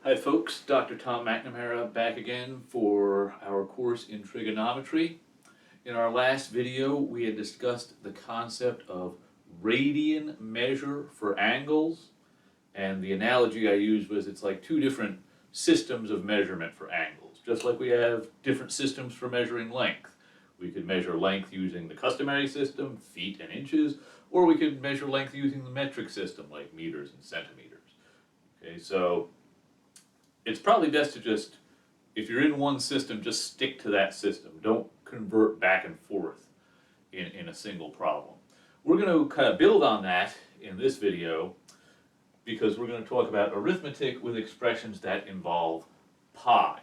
Hi folks, Dr. Tom McNamara back again for our course in trigonometry. In our last video we had discussed the concept of radian measure for angles, and the analogy I used was it's like two different systems of measurement for angles. Just like we have different systems for measuring length. We could measure length using the customary system, feet and inches, or we could measure length using the metric system like meters and centimeters. Okay, so it's probably best to just, if you're in one system, just stick to that system. Don't convert back and forth in a single problem. We're going to kind of build on that in this video because we're going to talk about arithmetic with expressions that involve pi.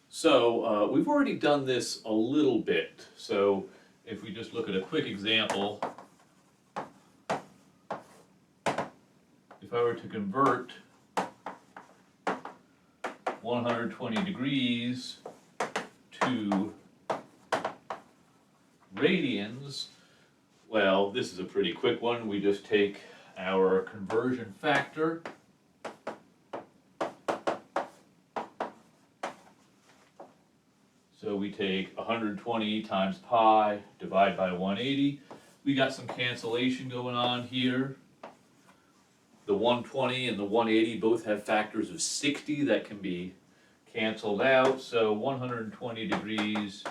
So we've already done this a little bit. So if we just look at a quick example, if I were to convert 120 degrees to radians, well, this is a pretty quick one. We just take our conversion factor, so we take 120 times pi, divide by 180. We got some cancellation going on here. The 120 and the 180 both have factors of 60 that can be canceled out, so 120 degrees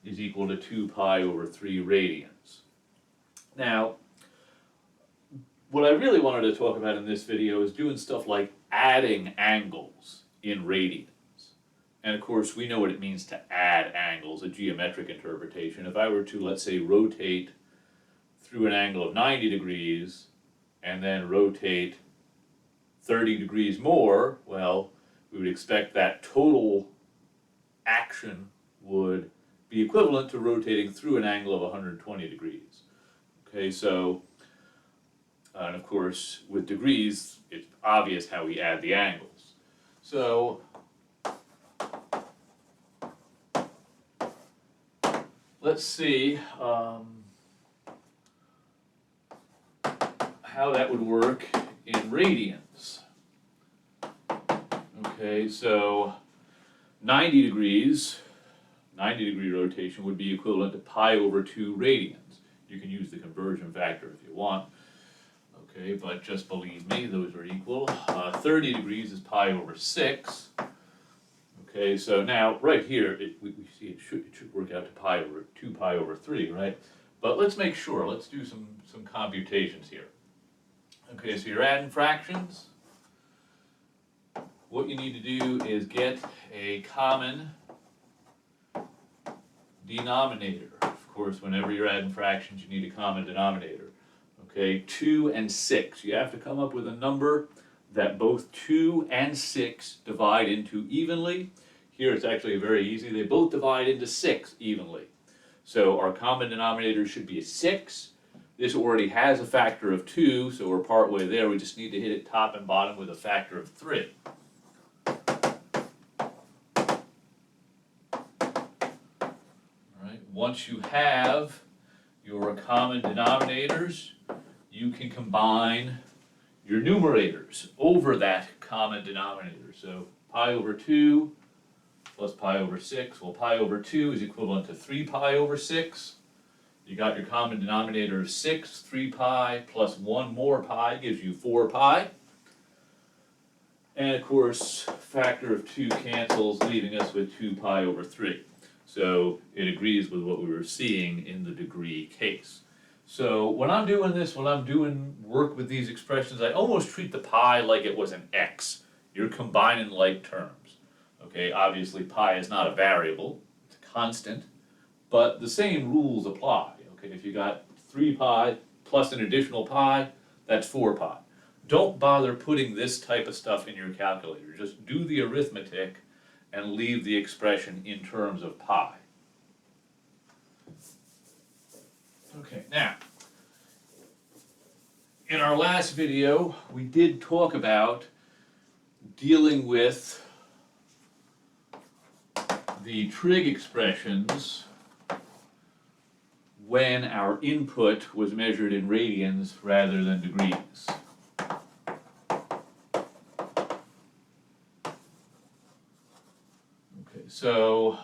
is equal to 2 pi over 3 radians. Now, what I really wanted to talk about in this video is doing stuff like adding angles in radians. And of course, we know what it means to add angles, a geometric interpretation. If I were to, let's say, rotate through an angle of 90 degrees, and then rotate 30 degrees more, well, we would expect that total action would be equivalent to rotating through an angle of 120 degrees. Okay, so, and of course, with degrees, it's obvious how we add the angles. So, let's see how that would work in radians. Okay, so 90 degree rotation would be equivalent to pi over 2 radians. You can use the conversion factor if you want. Okay, but just believe me, those are equal. 30 degrees is pi over 6. Okay, so now right here, we see it should work out to pi over 2 pi over 3, right? But let's make sure. Let's do some computations here. Okay, so you're adding fractions. What you need to do is get a common denominator. Of course, whenever you're adding fractions, you need a common denominator. Okay, 2 and 6. You have to come up with a number that both 2 and 6 divide into evenly. Here it's actually very easy. They both divide into 6 evenly. So our common denominator should be a 6. This already has a factor of 2, so we're partway there. We just need to hit it top and bottom with a factor of 3. All right. Once you have your common denominators, you can combine your numerators over that common denominator. So pi over 2 plus pi over 6. Well, pi over 2 is equivalent to 3 pi over 6. You got your common denominator of 6, 3 pi plus 1 more pi gives you 4 pi. And of course, factor of 2 cancels, leaving us with 2 pi over 3. So it agrees with what we were seeing in the degree case. So when I'm doing this, when I'm doing work with these expressions, I almost treat the pi like it was an x. You're combining like terms. Okay, obviously pi is not a variable, it's a constant, but the same rules apply. Okay, if you got 3 pi plus an additional pi, that's 4 pi. Don't bother putting this type of stuff in your calculator. Just do the arithmetic and leave the expression in terms of pi. Okay, now, in our last video, we did talk about dealing with the trig expressions when our input was measured in radians rather than degrees. so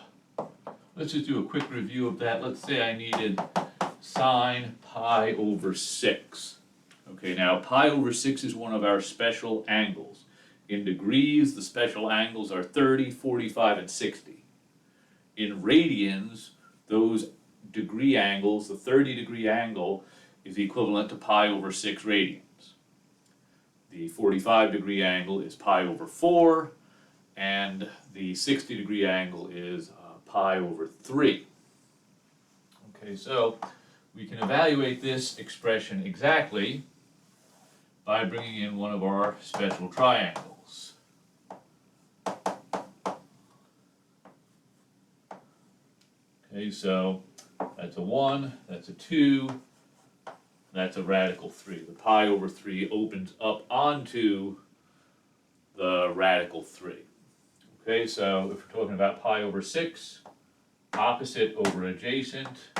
let's just do a quick review of that. Let's say I needed sine pi over 6. Okay, now pi over 6 is one of our special angles. In degrees, the special angles are 30, 45, and 60. In radians, those degree angles, the 30-degree angle, is equivalent to pi over 6 radians. The 45-degree angle is pi over 4, and the 60-degree angle is pi over 3. Okay, so we can evaluate this expression exactly by bringing in one of our special triangles. Okay, so that's a 1, that's a 2, that's a radical 3. The pi over 3 opens up onto the radical 3. Okay, so if we're talking about pi over 6, opposite over adjacent,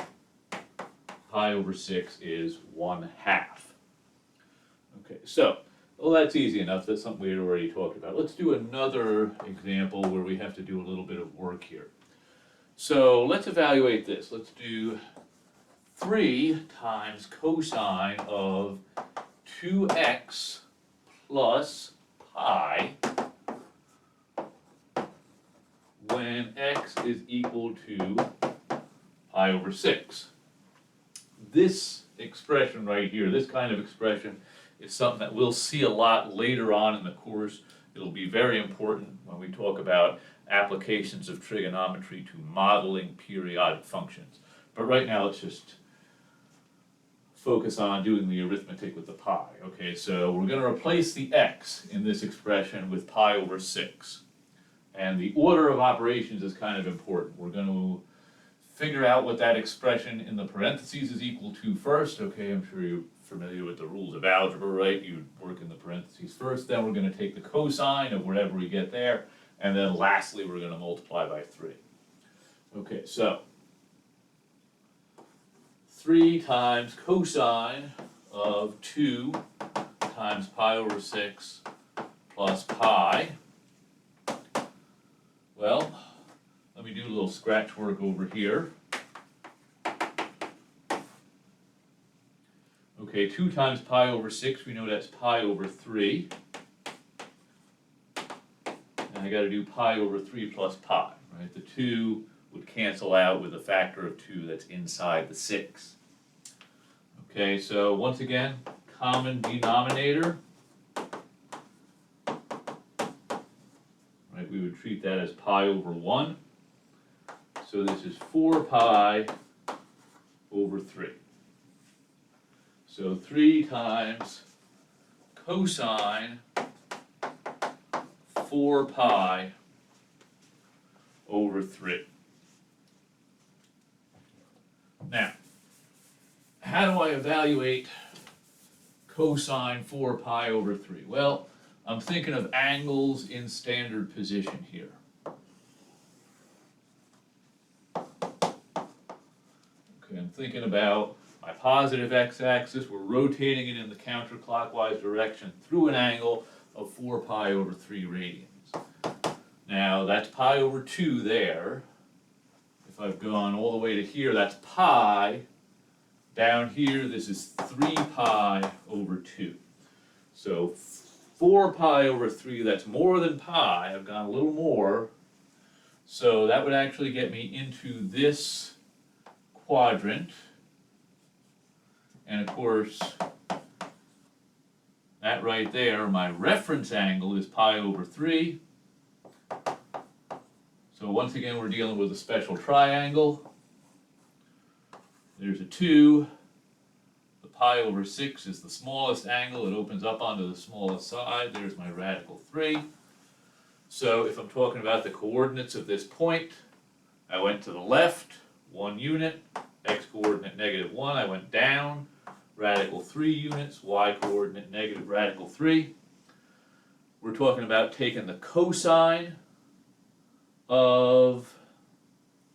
pi over 6 is 1/2. Okay, so, well, that's easy enough. That's something we had already talked about. Let's do another example where we have to do a little bit of work here. So let's evaluate this. Let's do 3 times cosine of 2x plus pi when x is equal to pi over 6. This expression right here, this kind of expression, is something that we'll see a lot later on in the course. It'll be very important when we talk about applications of trigonometry to modeling periodic functions. But right now, let's just focus on doing the arithmetic with the pi. Okay, so we're going to replace the x in this expression with pi over 6. And the order of operations is kind of important. We're going to figure out what that expression in the parentheses is equal to first. Okay, I'm sure you're familiar with the rules of algebra, right? You work in the parentheses first, then we're going to take the cosine of whatever we get there, and then lastly we're going to multiply by 3. Okay, so 3 times cosine of 2 times pi over 6 plus pi. Well, let me do a little scratch work over here. Okay, 2 times pi over 6, we know that's pi over 3. And I got to do pi over 3 plus pi, right? The 2 would cancel out with a factor of 2 that's inside the 6. Okay, so once again, common denominator. Right, we would treat that as pi over 1. So this is 4 pi over 3. So 3 times cosine 4 pi over 3. Now, how do I evaluate cosine 4 pi over 3? Well, I'm thinking of angles in standard position here. Okay, I'm thinking about my positive x-axis. We're rotating it in the counterclockwise direction through an angle of 4 pi over 3 radians. Now, that's pi over 2 there. If I've gone all the way to here, that's pi. Down here, this is 3 pi over 2. So 4 pi over 3, that's more than pi. I've gone a little more. So that would actually get me into this quadrant. And of course, that right there, my reference angle is pi over 3. So once again, we're dealing with a special triangle. There's a 2. The pi over 6 is the smallest angle. It opens up onto the smallest side. There's my radical 3. So if I'm talking about the coordinates of this point, I went to the left, 1 unit, x-coordinate -1. I went down, radical 3 units, y-coordinate negative radical 3. We're talking about taking the cosine of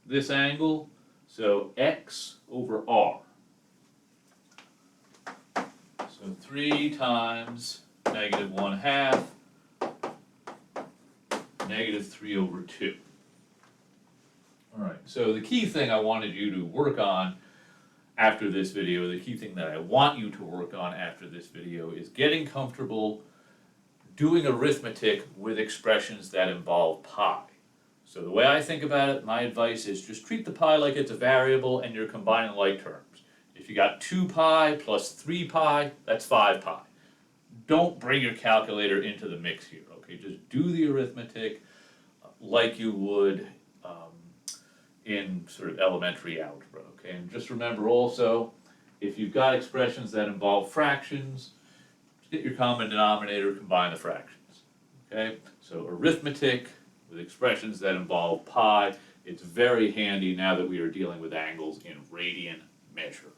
this angle, so x over r. So 3 times -1/2, -3 over 2. Alright, so the key thing I wanted you to work on after this video, the key thing that I want you to work on after this video is getting comfortable doing arithmetic with expressions that involve pi. So the way I think about it, my advice is just treat the pi like it's a variable and you're combining like terms. If you got 2 pi plus 3 pi, that's 5 pi. Don't bring your calculator into the mix here, okay? Just do the arithmetic like you would in sort of elementary algebra, okay? And just remember also, if you've got expressions that involve fractions, get your common denominator, combine the fractions, okay? So arithmetic with expressions that involve pi, it's very handy now that we are dealing with angles in radian measure.